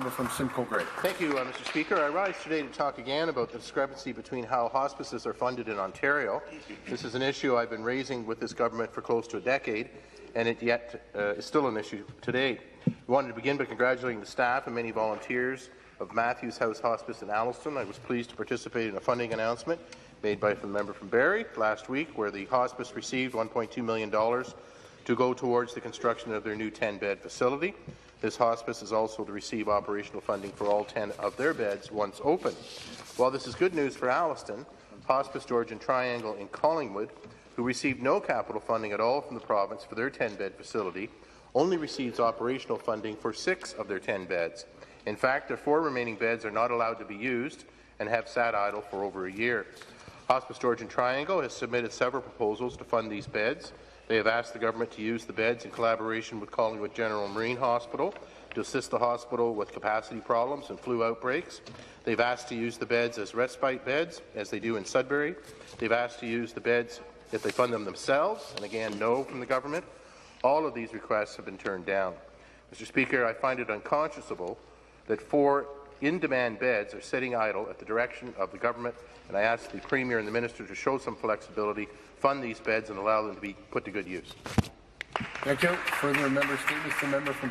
member from Simcoe Grey. Thank you, Mr. Speaker. I rise today to talk again about the discrepancy between how hospices are funded in Ontario. This is an issue I've been raising with this government for close to a decade, and it yet is still an issue today. I wanted to begin by congratulating the staff and many volunteers of Matthews House Hospice in Alliston. I was pleased to participate in a funding announcement made by the member from Barrie last week, where the hospice received $1.2 million to go towards the construction of their new 10-bed facility. This hospice is also to receive operational funding for all 10 of their beds once open. While this is good news for Alliston, Hospice Georgian Triangle in Collingwood, who received no capital funding at all from the province for their 10-bed facility, only receives operational funding for 6 of their 10 beds. In fact, their 4 remaining beds are not allowed to be used and have sat idle for over a year. Hospice Georgian Triangle has submitted several proposals to fund these beds. They have asked the government to use the beds in collaboration with Collingwood General Marine Hospital to assist the hospital with capacity problems and flu outbreaks. They've asked to use the beds as respite beds, as they do in Sudbury. They've asked to use the beds if they fund them themselves, and again, no from the government. All of these requests have been turned down. Mr. Speaker, I find it unconscionable that 4 in-demand beds are sitting idle at the direction of the government, and I ask the Premier and the Minister to show some flexibility, fund these beds and allow them to be put to good use. Thank you. Further member statements. The member from